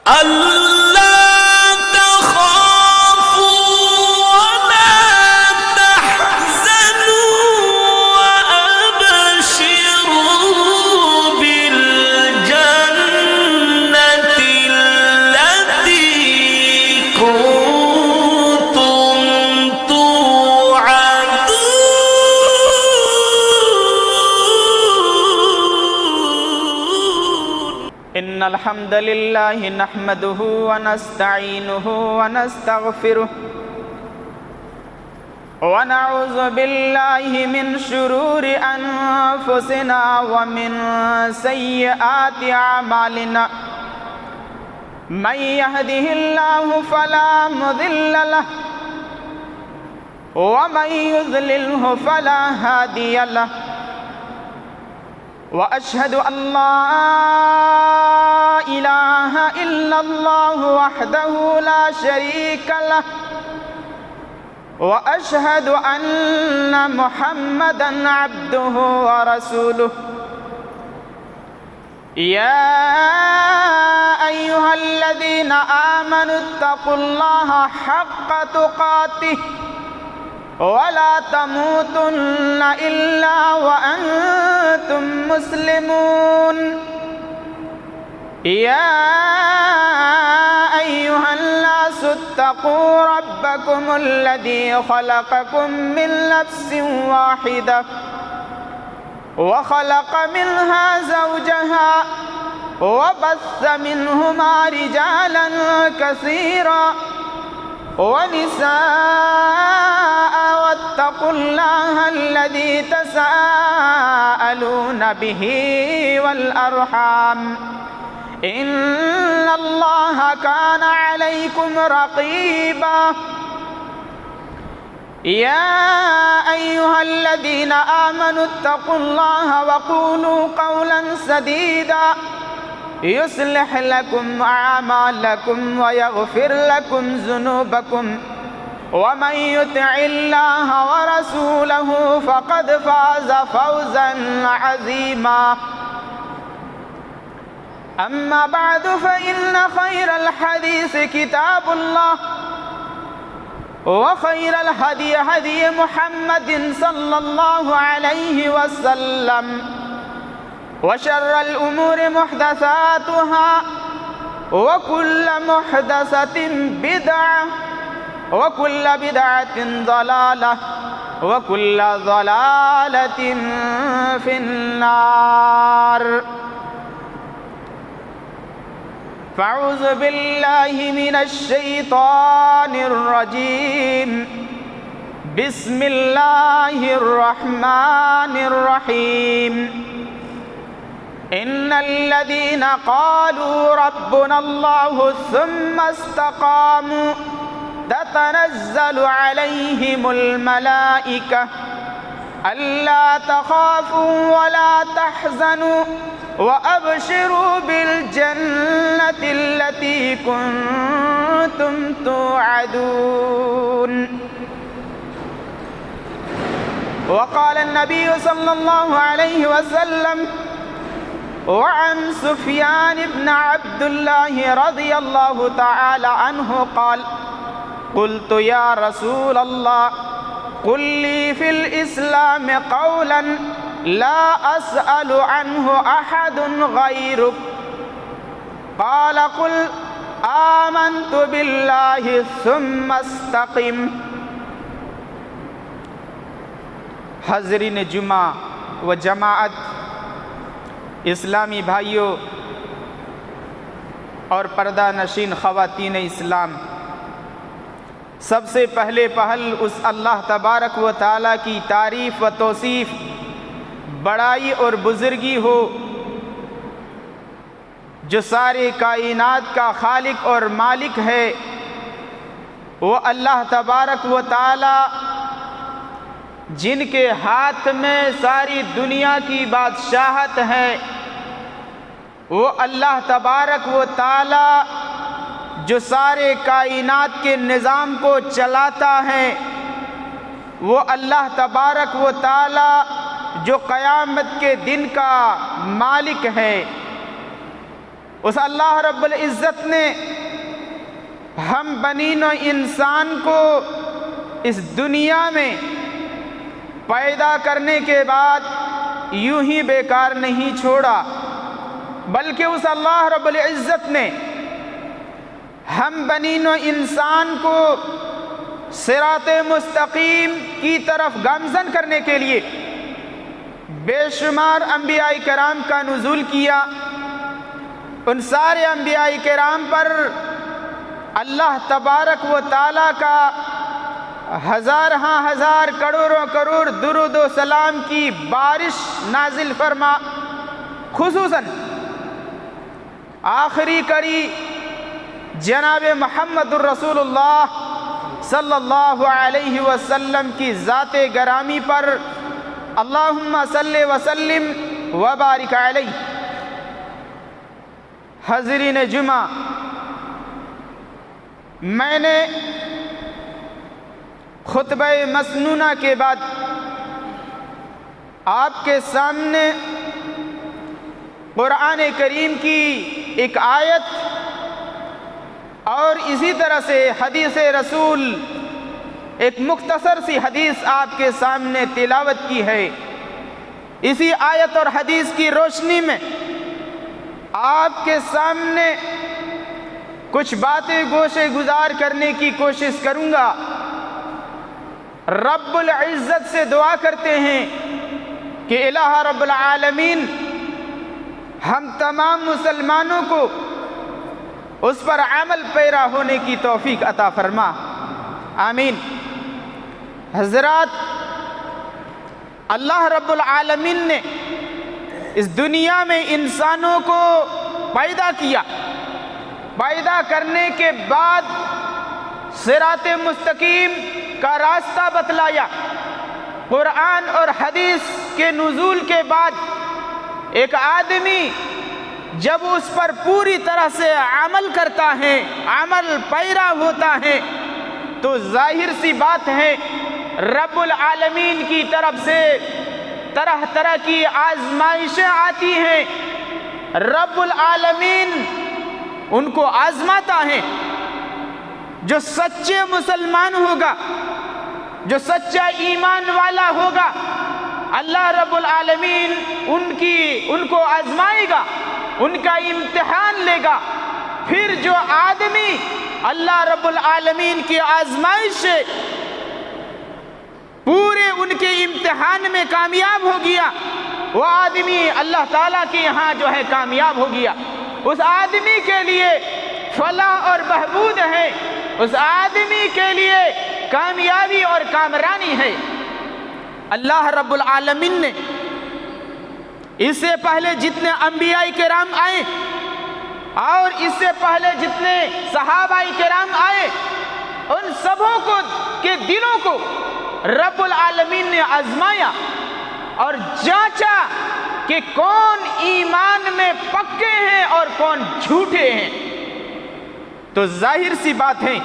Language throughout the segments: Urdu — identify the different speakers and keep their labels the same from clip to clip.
Speaker 1: ألا تخافوا ولا تحزنوا وأبشروا بالجنة التي كنتم توعدون.
Speaker 2: إن الحمد لله نحمده ونستعينه ونستغفره ونعوذ بالله من شرور أنفسنا ومن سيئات أعمالنا. من يهده الله فلا مضل له ومن يضلله فلا هادي له. وأشهد أن لا إله إلا الله وحده لا شريك له وأشهد أن محمدًا عبده ورسوله. يا أيها الذين آمنوا اتقوا الله حق تقاته ولا تموتن إلا وأنتم مسلمون. يا أيها الناس اتقوا ربكم الذي خلقكم من نفس واحدة وخلق منها زوجها وبث منهما رجالا كثيرا ونساء. واتقوا الله الذي تساءلون به والأرحام إن الله كان عليكم رقيبا. يا أيها الذين آمنوا اتقوا الله وقولوا قولا سديدا يصلح لكم أعمالكم ويغفر لكم ذنوبكم ومن يطع الله ورسوله فقد فاز فوزا عظيما. أما بعد فإن خير الحديث كتاب الله وخير الهدي هدي محمد صلى الله عليه وسلم وشر الأمور محدثاتها وكل محدثة بدعة وكل بدعة ضلالة وكل ضلالة في النار. فأعوذ بالله من الشيطان الرجيم. بسم الله الرحمن الرحيم. إن الذين قالوا ربنا الله ثم استقاموا تتنزل عليهم الملائكة ألا تخافوا ولا تحزنوا وأبشروا بالجنة التي كنتم توعدون. وقال النبي صلى الله عليه وسلم وعن سفيان بن عبد الله رضي الله تعالى عنه قال قلت يا رسول الله قل لي في الإسلام قولا لا أسأل عنه أحد غيرك قال قل آمنت بالله ثم استقم. حاضرین جمعہ و جماعت، اسلامی بھائیوں اور پردہ نشین خواتین اسلام، سب سے پہلے پہل اس اللہ تبارک و تعالیٰ کی تعریف و توصیف، بڑائی اور بزرگی ہو جو سارے کائنات کا خالق اور مالک ہے. وہ اللہ تبارک و تعالیٰ جن کے ہاتھ میں ساری دنیا کی بادشاہت ہے، وہ اللہ تبارک و تعالیٰ جو سارے کائنات کے نظام کو چلاتا ہے، وہ اللہ تبارک و تعالیٰ جو قیامت کے دن کا مالک ہے. اس اللہ رب العزت نے ہم بنی نوع انسان کو اس دنیا میں پیدا کرنے کے بعد یوں ہی بیکار نہیں چھوڑا، بلکہ اس اللہ رب العزت نے ہم بنی نوع انسان کو صراط مستقیم کی طرف گامزن کرنے کے لیے بے شمار انبیاء کرام کا نزول کیا۔ ان سارے انبیاء کرام پر اللہ تبارک و تعالیٰ کا ہزارہاں ہزار کروڑوں کروڑ درود و سلام کی بارش نازل فرما۔ خصوصاً آخری کڑی جناب محمد الرسول اللہ صلی اللہ علیہ وسلم کی ذات گرامی پر اللہم صلی وسلم وبارک علیہ۔ حاضرین جمعہ، میں نے خطبہ مسنونہ کے بعد آپ کے سامنے قرآن کریم کی ایک آیت اور اسی طرح سے حدیث رسول ایک مختصر سی حدیث آپ کے سامنے تلاوت کی ہے۔ اسی آیت اور حدیث کی روشنی میں آپ کے سامنے کچھ باتیں گوشے گزار کرنے کی کوشش کروں گا۔ رب العزت سے دعا کرتے ہیں کہ الہ رب العالمین ہم تمام مسلمانوں کو اس پر عمل پیرا ہونے کی توفیق عطا فرما، آمین۔ حضرات، اللہ رب العالمین نے اس دنیا میں انسانوں کو پیدا کیا، پیدا کرنے کے بعد صراط مستقیم کا راستہ بتلایا۔ قرآن اور حدیث کے نزول کے بعد ایک آدمی جب اس پر پوری طرح سے عمل کرتا ہے، عمل پیرا ہوتا ہے، تو ظاہر سی بات ہے رب العالمین کی طرف سے طرح طرح کی آزمائشیں آتی ہیں۔ رب العالمین ان کو آزماتا ہے۔ جو سچے مسلمان ہوگا، جو سچا ایمان والا ہوگا، اللہ رب العالمین ان کو آزمائے گا، ان کا امتحان لے گا۔ پھر جو آدمی اللہ رب العالمین کی آزمائش سے پورے ان کے امتحان میں کامیاب ہو گیا، وہ آدمی اللہ تعالیٰ کے یہاں جو ہے کامیاب ہو گیا۔ اس آدمی کے لیے فلاح اور بہبود ہے، اس آدمی کے لیے کامیابی اور کامرانی ہے۔ اللہ رب العالمین نے اس سے پہلے جتنے انبیاء کرام آئے اور اس سے پہلے جتنے صحابہ کرام آئے، ان سبوں کے دلوں کو رب العالمین نے آزمایا اور جانچا کہ کون ایمان میں پکے ہیں اور کون جھوٹے ہیں۔ تو ظاہر سی بات ہے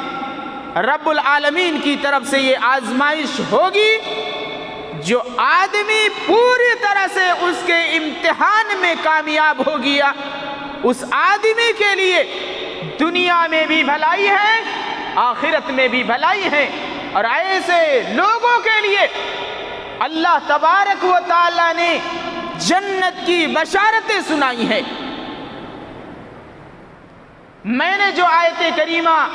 Speaker 2: رب العالمین کی طرف سے یہ آزمائش ہوگی۔ جو آدمی پوری طرح سے اس کے امتحان میں کامیاب ہو گیا، اس آدمی کے لیے دنیا میں بھی بھلائی ہے، آخرت میں بھی بھلائی ہے۔ اور ایسے لوگوں کے لیے اللہ تبارک و تعالی نے جنت کی بشارتیں سنائی ہیں۔ میں نے جو آیت کریمہ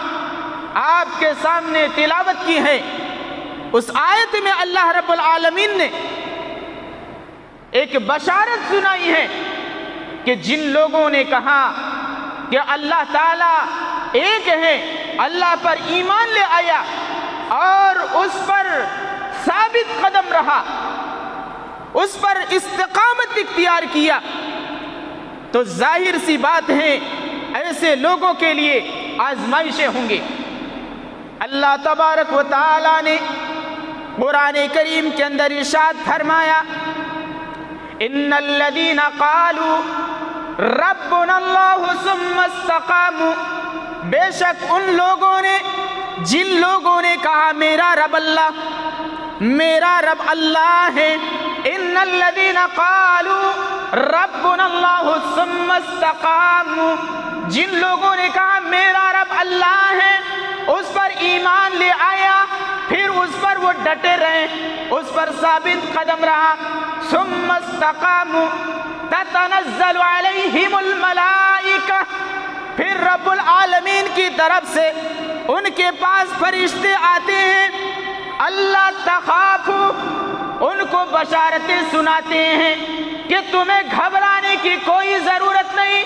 Speaker 2: آپ کے سامنے تلاوت کی ہے، اس آیت میں اللہ رب العالمین نے ایک بشارت سنائی ہے کہ جن لوگوں نے کہا کہ اللہ تعالیٰ ایک ہے، اللہ پر ایمان لے آیا اور اس پر ثابت قدم رہا، اس پر استقامت اختیار کیا، تو ظاہر سی بات ہے ایسے لوگوں کے لیے آزمائشیں ہوں گے۔ اللہ تبارک و تعالی نے قرآن کریم کے اندر ارشاد فرمایا، ان الذین قالوا ربنا اللہ ثم استقاموا، بے شک ان لوگوں نے جن لوگوں نے کہا میرا رب اللہ ہے، ان الذین قالوا ربنا اللہ ثم استقاموا، جن لوگوں نے کہا میرا رب اللہ ہے، اس پر ایمان لے آیا، پھر اس پر وہ ڈٹے رہے، اس پر ثابت قدم رہا، ثم استقاموا تتنزل علیہم الملائکہ، پھر رب العالمین کی طرف سے ان کے پاس فرشتے آتے ہیں، اللہ تخافوا، ان کو بشارتیں سناتے ہیں کہ تمہیں گھبرانے کی کوئی ضرورت نہیں،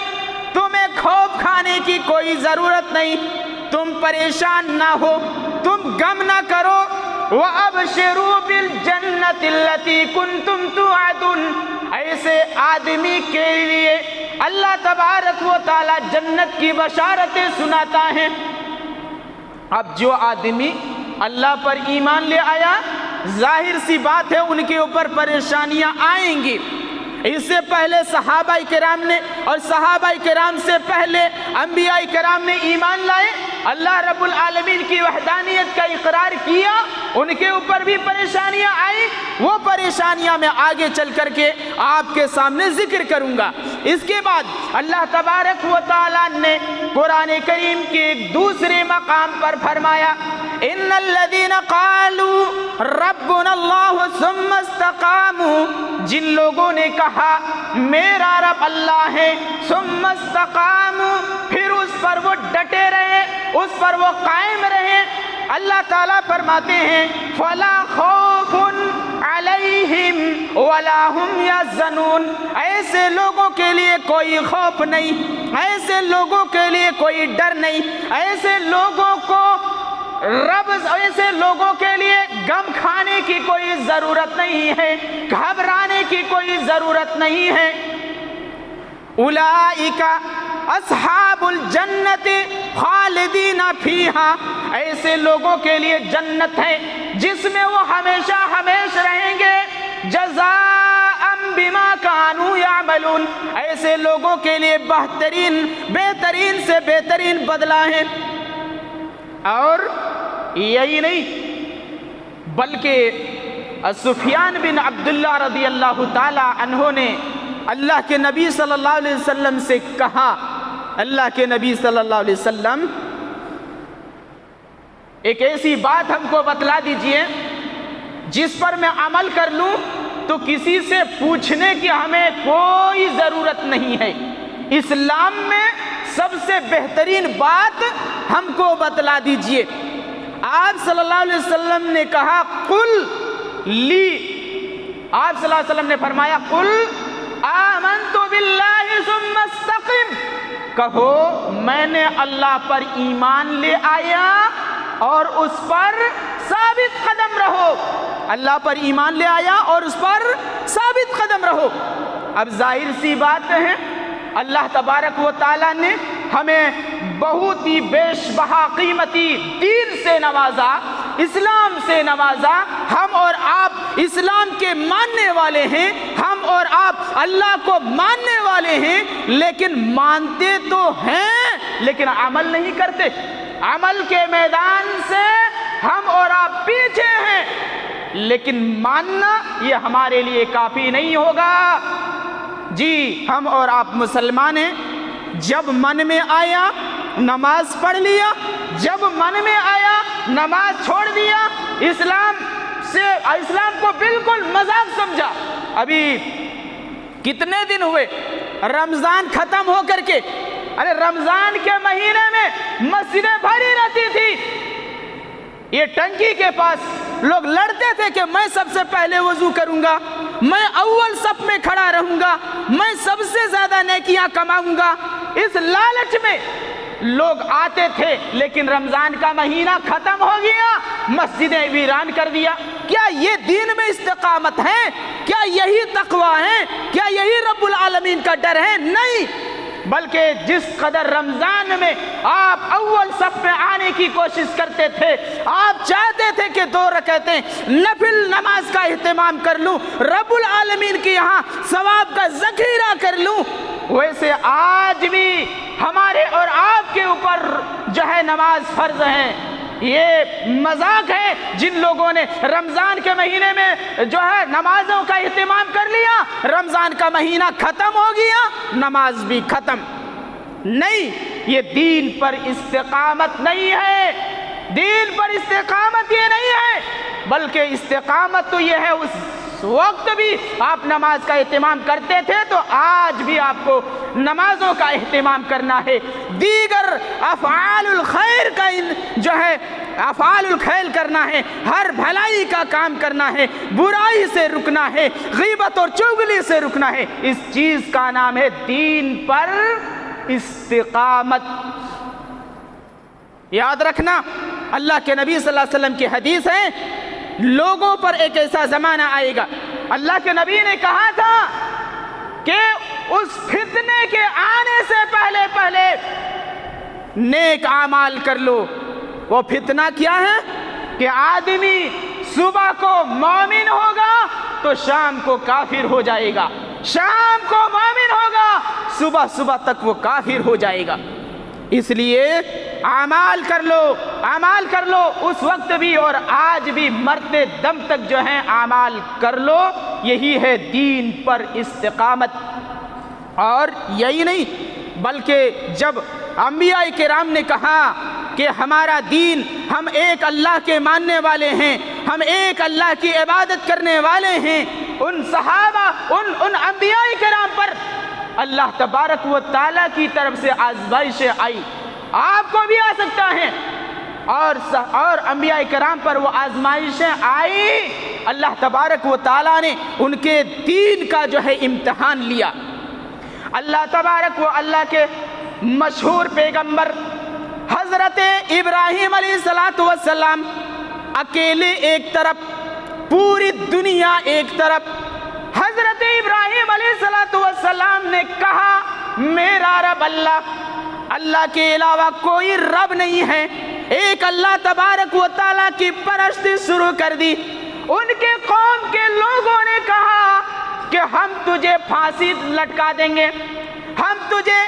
Speaker 2: تمہیں خوف کھانے کی کوئی ضرورت نہیں، تم پریشان نہ ہو، تم غم نہ کرو، وَأَبْشِرُوا بِالْجَنَّةِ الَّتِي كُنْتُمْ تُوعَدُونَ، ایسے آدمی کے لیے اللہ تبارک و تعالی جنت کی بشارتیں سناتا ہے۔ اب جو آدمی اللہ پر ایمان لے آیا، ظاہر سی بات ہے ان کے اوپر پریشانیاں آئیں گی۔ اس سے پہلے صحابہ کرام نے اور صحابہ کرام سے پہلے انبیاء کرام نے ایمان لائے، اللہ رب العالمین کی وحدانیت کا اقرار کیا، ان کے اوپر بھی پریشانیاں آئیں، وہ پریشانیاں میں آگے چل کر کے آپ کے سامنے ذکر کروں گا۔ اس کے بعد اللہ تبارک و تعالیٰ نے قرآن کریم کے ایک دوسرے مقام پر فرمایا، ان الذین قالوا ربنا اللہ ثم استقاموا، جن لوگوں نے کہا میرا رب اللہ ہے، ثم استقاموا، پھر اس پر وہ ڈٹے رہے، اس پر وہ قائم رہے، اللہ تعالیٰ فرماتے ہیں فلا خوف علیہم ولا ہم یحزنون، ایسے لوگوں کے لیے کوئی خوف نہیں، ایسے لوگوں کے لیے کوئی ڈر نہیں، ایسے لوگوں کو ایسے لوگوں کے لیے غم کھانے کی کوئی ضرورت نہیں ہے، گھبرانے کی کوئی ضرورت نہیں ہے۔ اولئک اصحاب الجنت خالدین فیہا، ایسے لوگوں کے لیے جنت ہے جس میں وہ ہمیشہ ہمیشہ رہیں گے، جزاء بما کانوا یعملون، ایسے لوگوں کے لیے بہترین سے بہترین بدلہ ہے۔ اور یہی نہیں بلکہ سفیان بن عبداللہ رضی اللہ تعالی عنہ نے اللہ کے نبی صلی اللہ علیہ وسلم سے کہا، اللہ کے نبی صلی اللہ علیہ وسلم ایک ایسی بات ہم کو بتلا دیجئے جس پر میں عمل کر لوں تو کسی سے پوچھنے کی ہمیں کوئی ضرورت نہیں ہے، اسلام میں سب سے بہترین بات ہم کو بتلا دیجئے۔ آپ صلی اللہ علیہ وسلم نے کہا قل لی، آپ صلی اللہ علیہ وسلم نے فرمایا قل آمنت باللہ ثم استقم، کہو میں نے اللہ پر ایمان لے آیا اور اس پر ثابت قدم رہو، اللہ پر ایمان لے آیا اور اس پر ثابت قدم رہو۔ اب ظاہر سی بات ہے اللہ تبارک و تعالیٰ نے ہمیں بہت ہی بیش بہا قیمتی دین سے نوازا، اسلام سے نوازا، ہم اور آپ اسلام کے ماننے والے ہیں، ہم اور آپ اللہ کو ماننے والے ہیں، لیکن مانتے تو ہیں لیکن عمل نہیں کرتے، عمل کے میدان سے ہم اور آپ پیچھے ہیں، لیکن ماننا یہ ہمارے لیے کافی نہیں ہوگا۔ جی ہم اور آپ مسلمان ہیں، جب من میں آیا نماز پڑھ لیا، جب من میں آیا نماز چھوڑ دیا، اسلام کو بالکل مذاق سمجھا۔ ابھی کتنے دن ہوئے رمضان ختم ہو کر کے، ارے رمضان کے مہینے میں مسجدیں بھری رہتی تھی، یہ ٹنکی کے پاس لوگ لڑتے تھے کہ میں سب سے پہلے وضو کروں گا، میں اول صف میں کھڑا رہوں گا، میں سب سے زیادہ نیکیاں کماؤں گا، اس لالچ میں لوگ آتے تھے، لیکن رمضان کا مہینہ ختم ہو گیا، مسجدیں ویران کر دیا۔ کیا یہ دین میں استقامت ہے؟ کیا یہی تقوی ہے؟ کیا یہی رب العالمین کا ڈر ہے؟ نہیں، بلکہ جس قدر رمضان میں آپ اول صف میں آنے کی کوشش کرتے تھے، آپ چاہتے تھے کہ 2 رکعتیں نفل نماز کا اہتمام کر لوں، رب العالمین کی یہاں ثواب کا ذخیرہ کر لوں، ویسے آج بھی ہمارے اور آپ کے اوپر جو ہے نماز فرض ہے۔ یہ مذاق ہے جن لوگوں نے رمضان کے مہینے میں جو ہے نمازوں کا اہتمام کر لیا، رمضان کا مہینہ ختم ہو گیا، نماز بھی ختم۔ نہیں، یہ دین پر استقامت نہیں ہے، دین پر استقامت یہ نہیں ہے، بلکہ استقامت تو یہ ہے اس وقت بھی آپ نماز کا اہتمام کرتے تھے تو آج بھی آپ کو نمازوں کا اہتمام کرنا ہے، دیگر افعال الخیر کا جو ہے افعال الخیر کرنا ہے، ہر بھلائی کا کام کرنا ہے، برائی سے رکنا ہے، غیبت اور چغلی سے رکنا ہے، اس چیز کا نام ہے دین پر استقامت۔ یاد رکھنا، اللہ کے نبی صلی اللہ علیہ وسلم کی حدیث ہے، لوگوں پر ایک ایسا زمانہ آئے گا، اللہ کے نبی نے کہا تھا کہ اس فتنے کے آنے سے پہلے نیک اعمال کر لو۔ وہ فتنہ کیا ہے کہ آدمی صبح کو مومن ہوگا تو شام کو کافر ہو جائے گا، شام کو مومن ہوگا صبح تک وہ کافر ہو جائے گا۔ اس لیے اعمال کر لو اس وقت بھی اور آج بھی، مرتے دم تک جو ہے اعمال کر لو، یہی ہے دین پر استقامت۔ اور یہی نہیں بلکہ جب انبیاء کرام نے کہا کہ ہمارا دین، ہم ایک اللہ کے ماننے والے ہیں، ہم ایک اللہ کی عبادت کرنے والے ہیں، ان صحابہ ان انبیاء کرام پر اللہ تبارک و تعالیٰ کی طرف سے آزمائشیں آئی، آپ کو بھی آ سکتا ہے، اور انبیاء کرام پر وہ آزمائشیں آئی، اللہ تبارک و تعالیٰ نے ان کے دین کا جو ہے امتحان لیا۔ اللہ تبارک و اللہ کے مشہور پیغمبر حضرت ابراہیم علیہ السلام اکیلے ایک طرف، پوری دنیا ایک طرف۔ حضرت ابراہیم علیہ السلام نے کہا میرا رب اللہ کے علاوہ کوئی رب نہیں ہے، ایک اللہ تبارک و تعالیٰ کی پرستی شروع کر دی۔ ان کے قوم کے لوگوں نے کہا کہ ہم تجھے پھانسی لٹکا دیں گے، ہم تجھے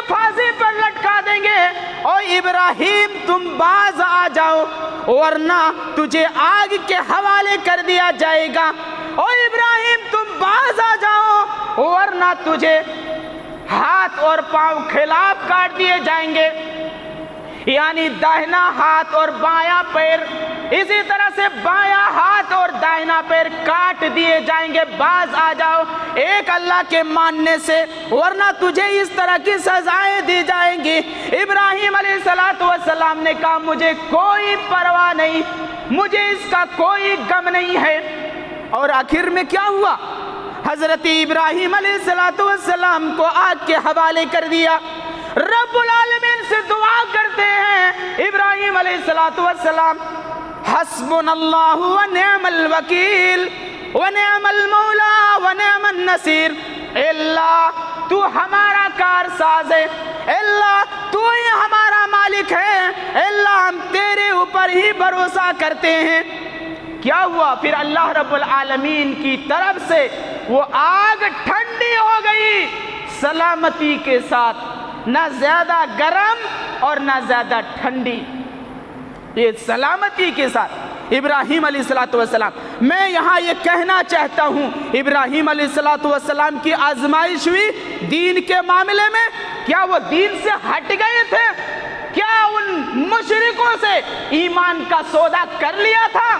Speaker 2: پھانسی پر لٹکا دیں گے، اور ابراہیم تم باز آ جاؤ ورنہ تجھے آگ کے حوالے کر دیا جائے گا، اور ابراہیم تم باز آ جاؤ ورنہ تجھے ہاتھ اور پاؤں خلاف کاٹ دیے جائیں گے، یعنی داہنا ہاتھ اور بایاں پیر، اسی طرح سے بایاں ہاتھ اور داہنا پیر کاٹ دیے جائیں گے، باز آ جاؤ ایک اللہ کے ماننے سے ورنہ تجھے اس طرح کی سزائیں دی جائیں گی۔ ابراہیم علیہ السلام نے کہا مجھے کوئی پرواہ نہیں، مجھے اس کا کوئی غم نہیں ہے۔ اور آخر میں کیا ہوا؟ حضرت ابراہیم علیہ السلام کو آگ کے حوالے کر دیا۔ رب العالمین سے دعا کرتے ہیں ابراہیم علیہ السلام، حسبنا اللہ ونعم الوکیل ونعم المولا ونعم النصیر، اے اللہ تو ہمارا کارساز ہے، اے اللہ تو ہی ہمارا مالک ہے، اے اللہ ہم تیرے اوپر ہی بھروسہ کرتے ہیں۔ کیا ہوا؟ پھر اللہ رب العالمین کی طرف سے وہ آگ ٹھنڈی ہو گئی سلامتی کے ساتھ، نہ زیادہ گرم اور نہ زیادہ ٹھنڈی، یہ سلامتی کے ساتھ ابراہیم علیہ السلام۔ میں یہاں یہ کہنا چاہتا ہوں، ابراہیم علیہ السلام کی آزمائش ہوئی دین کے معاملے میں، کیا وہ دین سے ہٹ گئے تھے؟ کیا ان مشرکوں سے ایمان کا سودا کر لیا تھا؟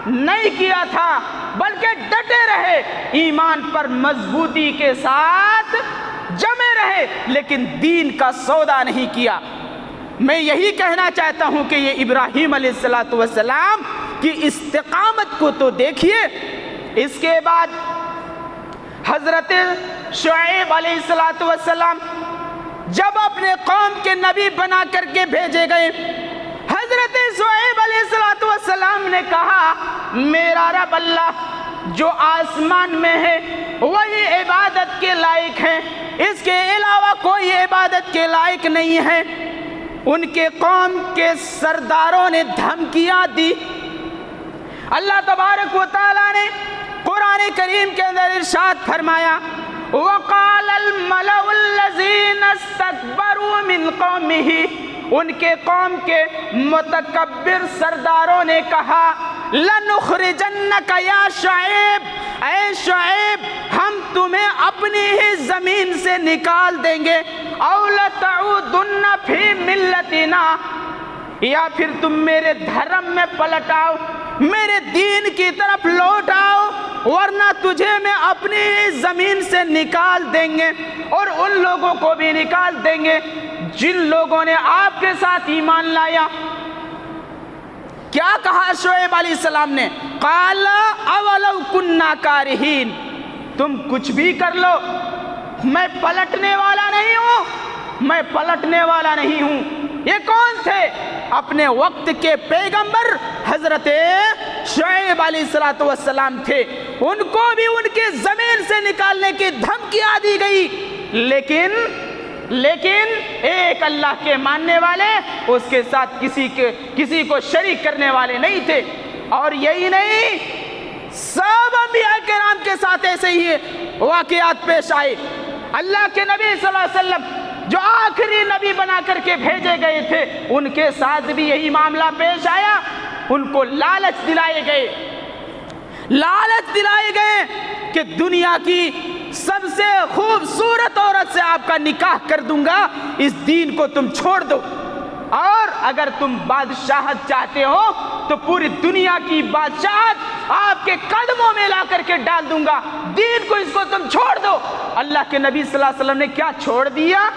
Speaker 2: نہیں کیا تھا، بلکہ ڈٹے رہے، ایمان پر مضبوطی کے ساتھ جمے رہے، لیکن دین کا سودا نہیں کیا۔ میں یہی کہنا چاہتا ہوں کہ یہ ابراہیم علیہ السلام کی استقامت کو تو دیکھیے۔ اس کے بعد حضرت شعیب علیہ السلام جب اپنے قوم کے نبی بنا کر کے بھیجے گئے، حضرت شعیب علیہ السلام نے کہا میرا رب اللہ جو آسمان میں ہے وہی عبادت کے لائق ہے، اس کے علاوہ کوئی عبادت کے لائق نہیں ہے۔ ان کے قوم کے سرداروں نے دھمکیاں دی۔ اللہ تبارک و تعالیٰ نے قرآن کریم کے اندر ارشاد فرمایا وَقَالَ الْمَلَأُ الَّذِينَ اسْتَكْبَرُوا مِنْ قَوْمِهِ، ان کے قوم کے متکبر سرداروں نے کہا لَنُخْرِجَنَّكَ يَا شُعَيْبُ، اے شعیب ہم تمہیں اپنی ہی زمین سے نکال دیں گے، او لتعودن فی ملتنا، یا پھر تم میرے دھرم میں پلٹ آؤ، میرے دین کی طرف لوٹ آؤ، ورنہ تجھے میں اپنی زمین سے نکال دیں گے اور ان لوگوں کو بھی نکال دیں گے جن لوگوں نے آپ کے ساتھ ایمان لایا۔ کیا کہا شعیب علیہ السلام نے؟ قال اولو کننا کارہین، تم کچھ بھی کر لو میں پلٹنے والا نہیں ہوں، میں پلٹنے والا نہیں ہوں۔ یہ کون تھے؟ اپنے وقت کے پیغمبر حضرت شعیب علیہ السلام تھے، ان کو بھی ان کی زمین سے نکالنے کی دھمکیاں دی گئی، لیکن ایک اللہ کے ماننے والے اس کے ساتھ کسی کو شریک کرنے والے نہیں تھے۔ اور یہی نہیں، سب انبیاء کرام کے ساتھ ایسے ہی واقعات پیش آئے۔ اللہ کے نبی صلی اللہ علیہ وسلم جو آخری نبی بنا کر کے بھیجے گئے تھے، ان کے ساتھ بھی یہی معاملہ پیش آیا۔ ان کو لالچ دلائے گئے کہ دنیا کی سب سے خوبصورت عورت سے آپ کا نکاح کر دوں گا، اس دین کو تم چھوڑ دو، اور اگر تم بادشاہت چاہتے ہو تو پوری دنیا کی بادشاہت آپ کے قدموں میں لا کر کے ڈال دوں گا، دین کو اس کو تم چھوڑ دو۔ اللہ کے نبی صلی اللہ علیہ وسلم نے کیا چھوڑ دیا؟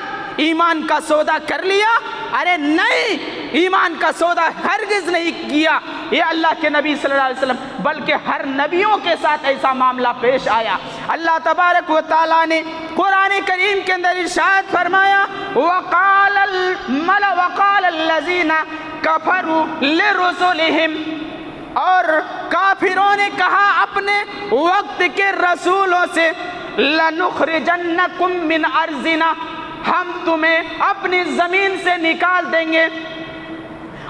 Speaker 2: ایمان کا سودا کر لیا؟ ارے نہیں، ایمان کا سودا ہرگز نہیں کیا یہ اللہ کے نبی صلی اللہ علیہ وسلم، بلکہ ہر نبیوں کے ساتھ ایسا معاملہ پیش آیا۔ اللہ تبارک و تعالیٰ نے قرآن کریم کے اندر ارشاد فرمایا، وقال الذین کفروا لرسلہم، اور کافروں نے کہا اپنے وقت کے رسولوں سے، لنخرجنکم من ارضنا، ہم تمہیں اپنی زمین سے نکال دیں گے،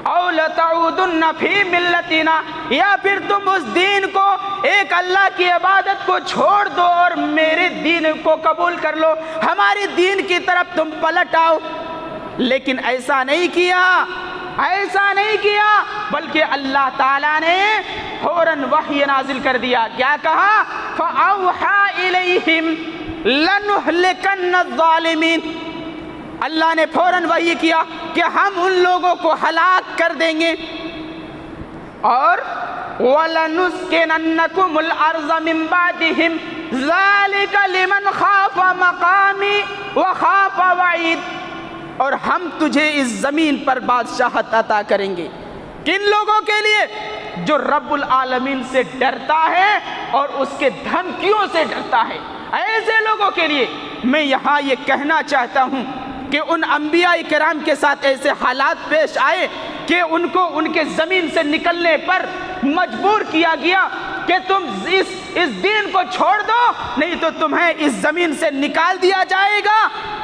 Speaker 2: او لتعودن فی ملتنا، یا پھر تم اس دین کو، ایک اللہ کی عبادت کو چھوڑ دو اور میرے دین کو قبول کر لو، ہمارے دین کی طرف تم پلٹ آؤ۔ لیکن ایسا نہیں کیا، بلکہ اللہ تعالیٰ نے فوراً وحی نازل کر دیا۔ کیا کہا؟ فَأَوْحَى إِلَيْهِمْ لَنُهْلِكَنَّ الظَّالِمِينَ، اللہ نے فوراً وحی کیا کہ ہم ان لوگوں کو ہلاک کر دیں گے، اور وَلَنُسْكِنَنَّكُمُ الْأَرْضَ مِنْ بَعْدِهِمْ ذَلِكَ لِمَنْ خَافَ مَقَامِي وَخَافَ وَعِيدِ، اور ہم تجھے اس زمین پر بادشاہت عطا کریں گے۔ کن لوگوں کے لیے؟ جو رب العالمین سے ڈرتا ہے اور اس کے دھمکیوں سے ڈرتا ہے، ایسے لوگوں کے لیے۔ میں یہاں یہ کہنا چاہتا ہوں کہ ان انبیاء کرام کے ساتھ ایسے حالات پیش آئے کہ ان کو ان کے زمین سے نکلنے پر مجبور کیا گیا کہ تم اس دین کو چھوڑ دو، نہیں تو تمہیں اس زمین سے نکال دیا جائے گا،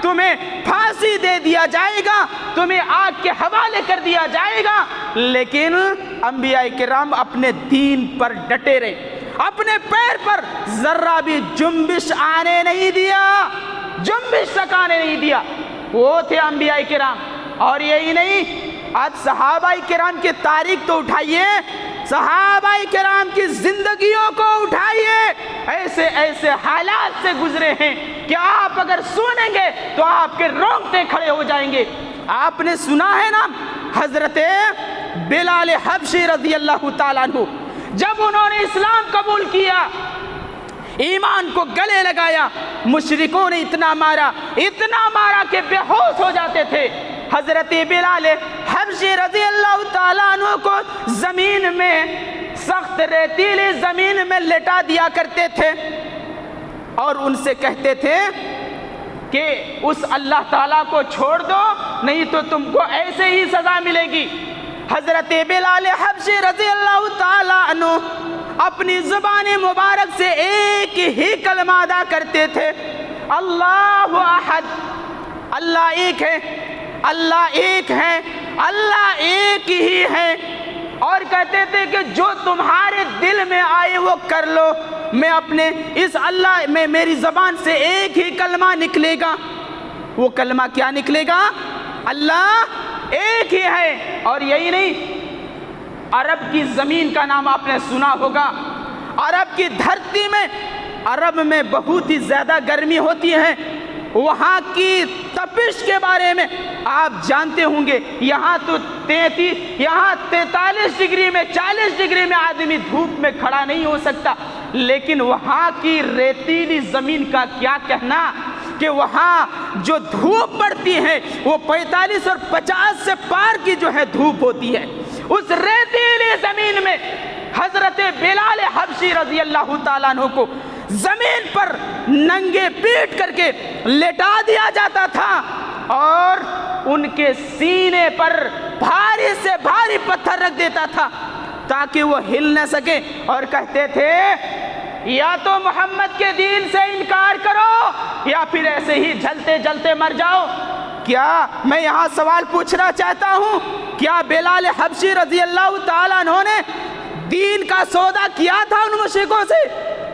Speaker 2: تمہیں پھانسی دے دیا جائے گا، تمہیں آگ کے حوالے کر دیا جائے گا۔ لیکن انبیاء کرام اپنے دین پر ڈٹے رہے، اپنے پیر پر ذرہ بھی جنبش آنے نہیں دیا، جنبش تک آنے نہیں دیا۔ وہ تھے انبیاء کرام۔ اور یہی نہیں، آج صحابہ کرام کی تاریخ تو اٹھائیے، صحابہ کرام کی زندگیوں کو اٹھائیے، ایسے ایسے حالات سے گزرے ہیں کہ آپ اگر سنیں گے تو آپ کے رونگٹے کھڑے ہو جائیں گے۔ آپ نے سنا ہے نا حضرت بلال حبشی رضی اللہ تعالیٰ عنہ، جب انہوں نے اسلام قبول کیا، ایمان کو گلے لگایا، مشرکوں نے اتنا مارا کہ بے ہوش ہو جاتے تھے۔ حضرت بلال حبشی رضی اللہ تعالیٰ عنہ کو زمین میں، سخت ریتیلی زمین میں لٹا دیا کرتے تھے، اور ان سے کہتے تھے کہ اس اللہ تعالیٰ کو چھوڑ دو، نہیں تو تم کو ایسے ہی سزا ملے گی۔ حضرت بلال حبشی رضی اللہ تعالیٰ عنہ اپنی زبان مبارک سے ایک ہی کلمہ ادا کرتے تھے، اللہ احد، اللہ ایک ہے، اللہ ایک ہے، اللہ ایک ہی ہے، اور کہتے تھے کہ جو تمہارے دل میں آئے وہ کر لو، میں اپنے اس اللہ میں، میری زبان سے ایک ہی کلمہ نکلے گا۔ وہ کلمہ کیا نکلے گا؟ اللہ ایک ہی ہے۔ اور یہی نہیں، عرب کی زمین کا نام آپ نے سنا ہوگا، عرب کی دھرتی میں، عرب میں بہت ہی زیادہ گرمی ہوتی ہے، وہاں کی تپش کے بارے میں آپ جانتے ہوں گے، یہاں تو 43 ڈگری میں 40 ڈگری میں آدمی دھوپ میں کھڑا نہیں ہو سکتا، لیکن وہاں کی ریتیلی زمین کا کیا کہنا کہ وہاں جو دھوپ پڑتی ہے وہ 45 اور 50 سے پار کی جو ہے دھوپ ہوتی ہے۔ اس ریتیلی زمین میں حضرت بلال حبشی رضی اللہ تعالیٰ عنہ کو زمین پر ننگے پیٹ کر کے لٹا دیا جاتا تھا اور ان کے سینے پر بھاری سے بھاری پتھر رکھ دیتا تھا تاکہ وہ ہل نہ سکے، اور کہتے تھے یا تو محمد کے دین سے انکار کرو یا پھر ایسے ہی جلتے جلتے مر جاؤ۔ کیا میں یہاں سوال پوچھنا چاہتا ہوں، کیا بلال حبشی رضی اللہ تعالیٰ عنہ نے دین کا سودا کیا تھا ان مشرکوں سے؟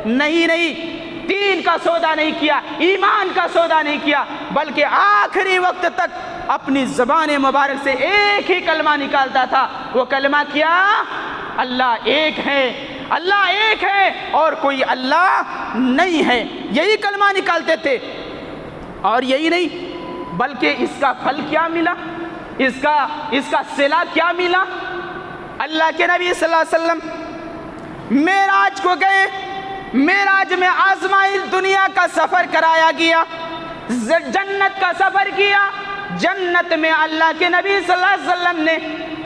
Speaker 2: نہیں، دین کا سودا نہیں کیا، ایمان کا سودا نہیں کیا، بلکہ آخری وقت تک اپنی زبان مبارک سے ایک ہی کلمہ نکالتا تھا۔ وہ کلمہ کیا؟ اللہ ایک ہے، اللہ ایک ہے اور کوئی اللہ نہیں ہے، یہی کلمہ نکالتے تھے۔ اور یہی نہیں بلکہ اس کا پھل کیا ملا، اس کا صلہ کیا ملا؟ اللہ کے نبی صلی اللہ علیہ وسلم معراج کو گئے، معراج میں آسمانی دنیا کا سفر کرایا گیا، جنت کا سفر کیا۔ جنت میں اللہ کے نبی صلی اللہ علیہ وسلم نے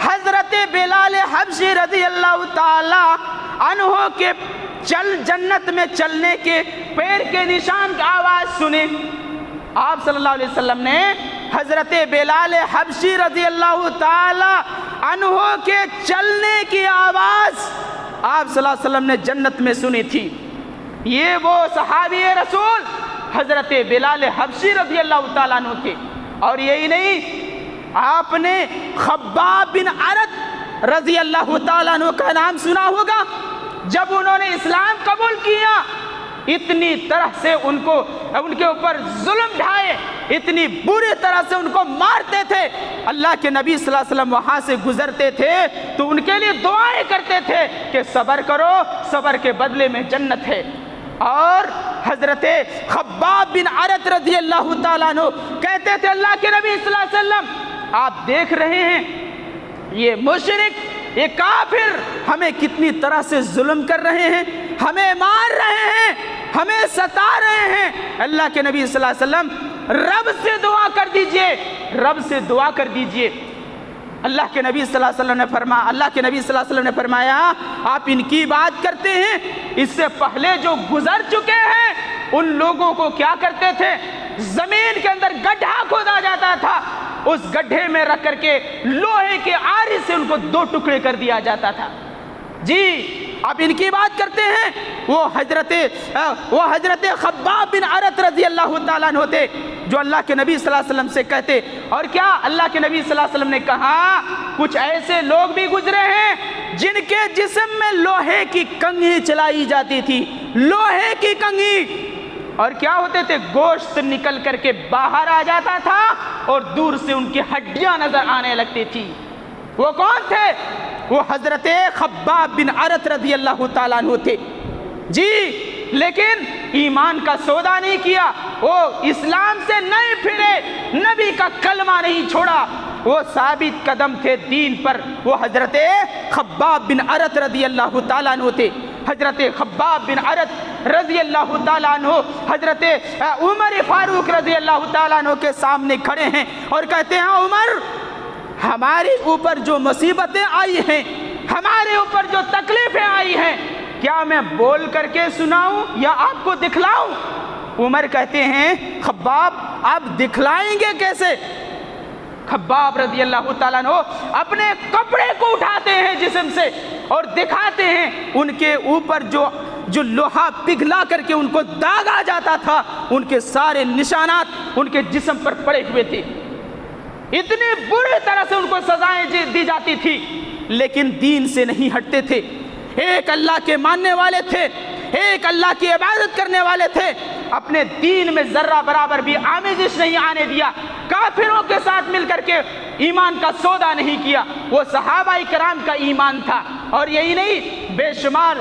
Speaker 2: حضرت بلال حبشی رضی اللہ تعالی عنہ کے جنت میں چلنے کے پیر کے نشان کی آواز سنی۔ آپ صلی اللہ علیہ وسلم نے حضرت بلال حبشی رضی اللہ تعالی عنہ کے چلنے کی آواز آپ صلی اللہ علیہ وسلم نے جنت میں سنی تھی۔ یہ وہ صحابی رسول حضرت بلال حبشی رضی اللہ تعالیٰ عنہ تھے۔ اور یہی نہیں، آپ نے خباب بن عرت رضی اللہ تعالیٰ عنہ کا نام سنا ہوگا۔ جب انہوں نے اسلام قبول کیا، اتنی طرح سے ان کے اوپر ظلم ڈھائے، اتنی بری طرح سے ان کو مارتے تھے۔ اللہ کے نبی صلی اللہ علیہ وسلم وہاں سے گزرتے تھے تو ان کے لیے دعائیں کرتے تھے کہ صبر کرو، صبر کے بدلے میں جنت ہے۔ اور حضرت خباب بن عرت رضی اللہ تعالیٰ عنہ کہتے تھے اللہ کے نبی صلی اللہ علیہ وسلم آپ دیکھ رہے ہیں یہ مشرک، یہ کافر ہمیں کتنی طرح سے ظلم کر رہے ہیں، ہمیں مار رہے ہیں، ہمیں ستا رہے ہیں۔ اللہ کے نبی صلی اللہ علیہ وسلم رب سے دعا کر دیجئے، رب سے دعا کر دیجئے۔ اللہ کے نبی صلی اللہ علیہ وسلم نے فرمایا آپ ان کی بات کرتے ہیں، اس سے پہلے جو گزر چکے ہیں ان لوگوں کو کیا کرتے تھے؟ زمین کے اندر گڈھا کھودا جاتا تھا، اس گڈھے میں رکھ کر کے لوہے کے آری سے ان کو 2 ٹکڑے کر دیا جاتا تھا۔ جی آپ ان کی بات کرتے ہیں، وہ حضرت خباب بن عرت رضی اللہ تعالیٰ عنہ تھے جو اللہ کے نبی صلی اللہ علیہ وسلم سے کہتے، اور کیا اللہ کے نبی صلی اللہ علیہ وسلم نے کہا کچھ ایسے لوگ بھی گزرے ہیں جن کے جسم میں لوہے کی کنگھی چلائی جاتی تھی، لوہے کی کنگھی، اور کیا ہوتے تھے؟ گوشت نکل کر کے باہر آ جاتا تھا اور دور سے ان کی ہڈیاں نظر آنے لگتی تھی۔ وہ کون تھے؟ وہ حضرت خباب بن عرت رضی اللہ تعالیٰ عنہ تھے۔ جی لیکن ایمان کا سودا نہیں کیا، وہ اسلام سے نہیں پھرے، نبی کا کلمہ نہیں چھوڑا، وہ ثابت قدم تھے دین پر۔ وہ حضرت خباب بن عرت رضی اللہ تعالیٰ عنہ تھے۔ حضرت خباب بن عرت رضی اللہ تعالیٰ عنہ حضرت عمر فاروق رضی اللہ تعالیٰ عنہ کے سامنے کھڑے ہیں اور کہتے ہیں عمر ہمارے اوپر جو مصیبتیں آئی ہیں، ہمارے اوپر جو تکلیفیں آئی ہیں، کیا میں بول کر کے سناؤں یا آپ کو دکھلاؤں؟ عمر کہتے ہیں خباب آپ دکھلائیں گے کیسے؟ خباب رضی اللہ تعالیٰ عنہ اپنے کپڑے کو اٹھاتے ہیں جسم سے اور دکھاتے ہیں، ان کے اوپر جو لوہا پگھلا کر کے ان کو داغا جاتا تھا، ان کے سارے نشانات ان کے جسم پر پڑے ہوئے تھے۔ اتنی بری طرح سے ان کو سزائیں دی جاتی تھی، لیکن دین سے نہیں ہٹتے تھے۔ ایک اللہ کے ماننے والے تھے، ایک اللہ کی عبادت کرنے والے تھے، اپنے دین میں ذرہ برابر بھی آمیزش نہیں آنے دیا، کافروں کے ساتھ مل کر کے ایمان کا سودا نہیں کیا۔ وہ صحابہ کرام کا ایمان تھا۔ اور یہی نہیں، بے شمار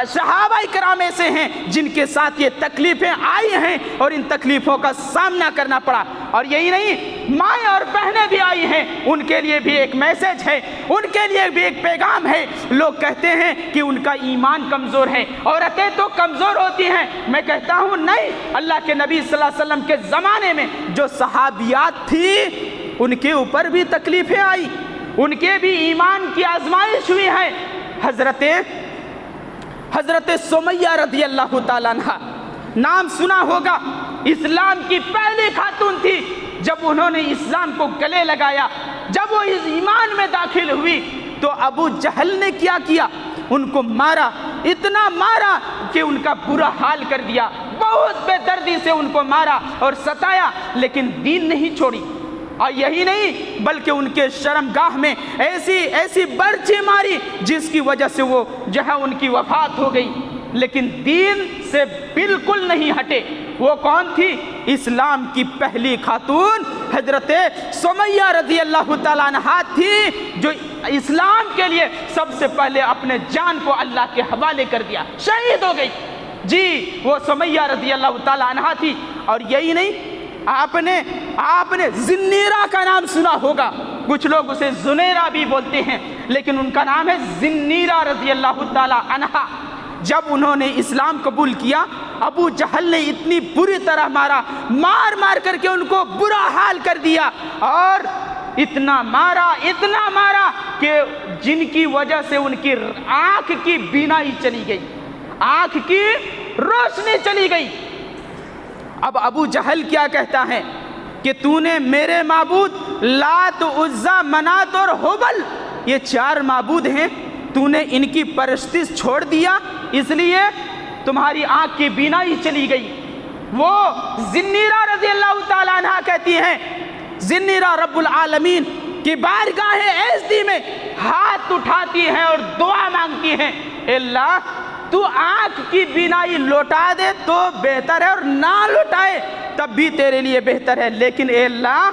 Speaker 2: صحابہ کرام ایسے ہیں جن کے ساتھ یہ تکلیفیں آئی ہیں اور ان تکلیفوں کا سامنا کرنا پڑا. اور یہی نہیں، مائیں اور بہنیں بھی آئی ہیں، ان کے لیے بھی ایک میسج ہے، ان کے لیے بھی ایک پیغام ہے. لوگ کہتے ہیں کہ ان کا ایمان کمزور ہے، عورتیں تو کمزور ہوتی ہیں. میں کہتا ہوں نہیں، اللہ کے نبی صلی اللہ علیہ وسلم کے زمانے میں جو صحابیات تھی ان کے اوپر بھی تکلیفیں آئی، ان کے بھی ایمان کی آزمائش ہوئی ہے. حضرت سمیہ رضی اللہ تعالیٰ عنہ، نام سنا ہوگا، اسلام کی پہلی خاتون تھی. جب انہوں نے اسلام کو گلے لگایا، جب وہ اس ایمان میں داخل ہوئی تو ابو جہل نے کیا کیا؟ ان کو مارا، اتنا مارا کہ ان کا برا حال کر دیا. بہت بے دردی سے ان کو مارا اور ستایا، لیکن دین نہیں چھوڑی. اور یہی نہیں بلکہ ان کے شرمگاہ میں ایسی برچی ماری جس کی وجہ سے وہ جہاں ان کی وفات ہو گئی، لیکن دین سے بالکل نہیں ہٹے. وہ کون تھی؟ اسلام کی پہلی خاتون حضرت سمیہ رضی اللہ تعالیٰ عنہا تھی، جو اسلام کے لیے سب سے پہلے اپنے جان کو اللہ کے حوالے کر دیا، شہید ہو گئی. جی وہ سمیہ رضی اللہ تعالیٰ عنہا تھی. اور یہی نہیں، آپ نے زنیرہ کا نام سنا ہوگا، کچھ لوگ اسے زنیرہ بھی بولتے ہیں، لیکن ان کا نام ہے زنیرہ رضی اللہ تعالی عنہا. جب انہوں نے اسلام قبول کیا، ابو جہل نے اتنی بری طرح مار کر کے ان کو برا حال کر دیا، اور اتنا مارا کہ جن کی وجہ سے ان کی آنکھ کی بینائی چلی گئی، آنکھ کی روشنی چلی گئی. اب ابو جہل کیا کہتا ہے کہ تو نے میرے معبود لات، عزا، منات اور حبل، یہ 4 معبود ہیں، تو نے ان کی پرستش چھوڑ دیا، اس لیے تمہاری آنکھ کی بینائی چلی گئی. وہ زنیرہ رضی اللہ تعالیٰ عنہ کہتی ہیں، زنیرہ رب العالمین کی بارگاہ عزتی میں ہاتھ اٹھاتی ہیں اور دعا مانگتی ہیں، اے اللہ تو آنکھ کی بینائی لوٹا دے تو بہتر ہے، اور نہ لوٹائے تب بھی تیرے لیے بہتر ہے، لیکن اے اللہ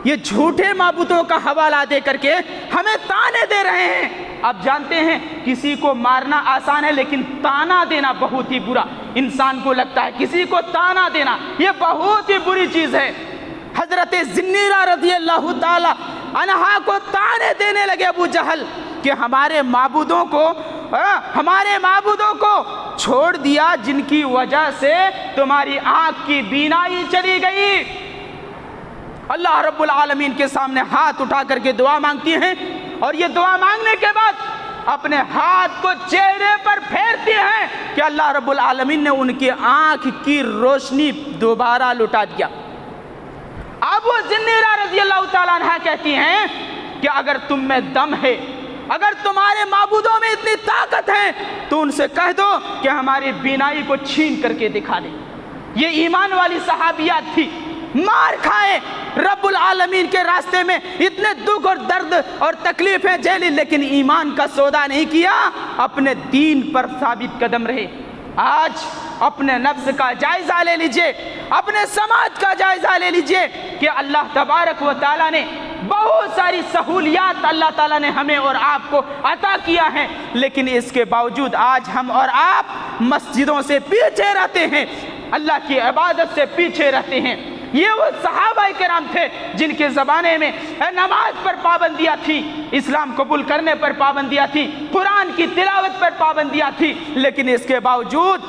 Speaker 2: یہ جھوٹے معبودوں کا حوالہ دے کر کے ہمیں تانے دے رہے ہیں. آپ جانتے ہیں کسی کو مارنا آسان ہے، لیکن تانا دینا بہت ہی برا. انسان کو لگتا ہے کسی کو تانا دینا یہ بہت ہی بری چیز ہے. حضرت زنیرہ رضی اللہ تعالی عنہا کو تانے دینے لگے ابو جہل کہ ہمارے معبودوں کو چھوڑ دیا، جن کی وجہ سے تمہاری آنکھ کی بینائی چلی گئی. اللہ رب العالمین کے سامنے ہاتھ اٹھا کر کے دعا مانگتی ہیں، اور یہ دعا مانگنے کے بعد اپنے ہاتھ کو چہرے پر پھیرتی ہیں کہ اللہ رب العالمین نے ان کی آنکھ کی روشنی دوبارہ لوٹا دیا. اب وہ زنیرہ رضی اللہ تعالیٰ عنہ کہتی ہیں کہ اگر تم میں دم ہے، اگر تمہارے معبودوں میں اتنی طاقت ہے تو ان سے کہہ دو کہ ہماری بینائی کو چھین کر کے دکھا دیں. یہ ایمان والی صحابیات تھی، مار کھائے، رب العالمین کے راستے میں اتنے دکھ اور درد اور تکلیفیں جھیلی، لیکن ایمان کا سودا نہیں کیا، اپنے دین پر ثابت قدم رہے. آج اپنے نفس کا جائزہ لے لیجئے، اپنے سماج کا جائزہ لے لیجئے کہ اللہ تبارک و تعالیٰ نے بہت ساری سہولیات اللہ تعالیٰ نے ہمیں اور آپ کو عطا کیا ہے، لیکن اس کے باوجود آج ہم اور آپ مسجدوں سے پیچھے رہتے ہیں، اللہ کی عبادت سے پیچھے رہتے ہیں. یہ وہ صحابہ کرام تھے جن کے زمانے میں نماز پر پابندیاں تھی، اسلام قبول کرنے پر پابندیاں تھی، قرآن کی تلاوت پر پابندیاں تھی، لیکن اس کے باوجود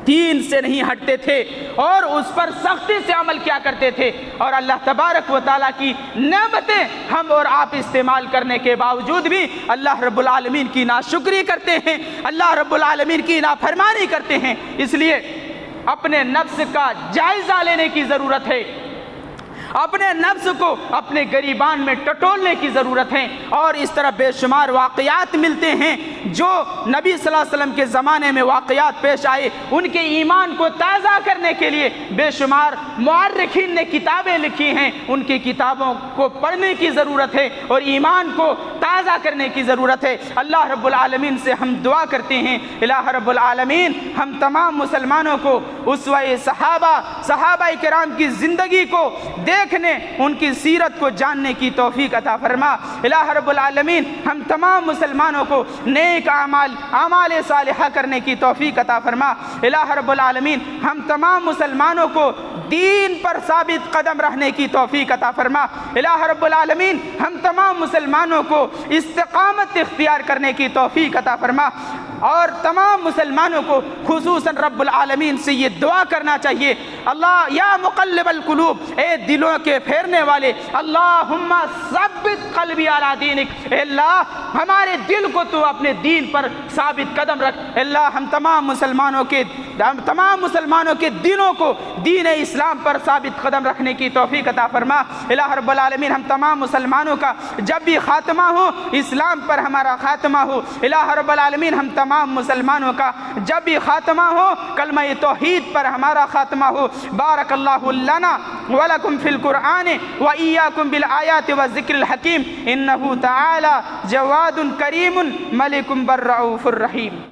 Speaker 2: دین سے نہیں ہٹتے تھے اور اس پر سختی سے عمل کیا کرتے تھے. اور اللہ تبارک و تعالیٰ کی نعمتیں ہم اور آپ استعمال کرنے کے باوجود بھی اللہ رب العالمین کی ناشکری کرتے ہیں، اللہ رب العالمین کی نافرمانی کرتے ہیں. اس لیے اپنے نفس کا جائزہ لینے کی ضرورت ہے، اپنے نفس کو اپنے گریبان میں ٹٹولنے کی ضرورت ہے. اور اس طرح بے شمار واقعات ملتے ہیں جو نبی صلی اللہ علیہ وسلم کے زمانے میں واقعات پیش آئے، ان کے ایمان کو تازہ کرنے کے لیے بے شمار مورخین نے کتابیں لکھی ہیں، ان کی کتابوں کو پڑھنے کی ضرورت ہے اور ایمان کو تازہ کرنے کی ضرورت ہے. اللہ رب العالمین سے ہم دعا کرتے ہیں، الہ رب العالمین ہم تمام مسلمانوں کو اسوہ صحابہ کرام کی زندگی کو دیکھنے، ان کی سیرت کو جاننے کی توفیق عطا فرما. الہ رب العالمین ہم تمام مسلمانوں کو نیک نیک اعمال صالحہ کرنے کی توفیق عطا فرما۔ الہ رب العالمین ہم تمام مسلمانوں کو دین پر ثابت قدم رہنے کی توفیق عطا فرما۔ الہ رب العالمین ہم تمام مسلمانوں کو استقامت اختیار کرنے کی توفیق عطا فرما، اور تمام مسلمانوں کو خصوصاً رب العالمین سے یہ دعا کرنا چاہیے، اللہ یا مقلب القلوب، اے دلوں کے پھیرنے والے، اللہم ثبت قلبی علی دینک، اے اللہ ہمارے دل کو تو اپنے دین پر ثابت قدم رکھ۔ اللہ ہم تمام مسلمانوں کے دلوں کو دین اسلام پر ثابت قدم رکھنے کی توفیق عطا فرما۔ الہ رب العالمین ہم تمام مسلمانوں کا جب بھی خاتمہ ہو اسلام پر ہمارا خاتمہ ہو۔ الہ رب العالمین ہم تمام مسلمانوں کا جب بھی خاتمہ ہو کلمہ توحید پر ہمارا خاتمہ ہو۔ بارک اللہ لنا ولکم فی القرآن وإیاکم بالآیات والذکر الحکیم، انہ تعالی جواد کریم ملک بر رؤوف الرحیم۔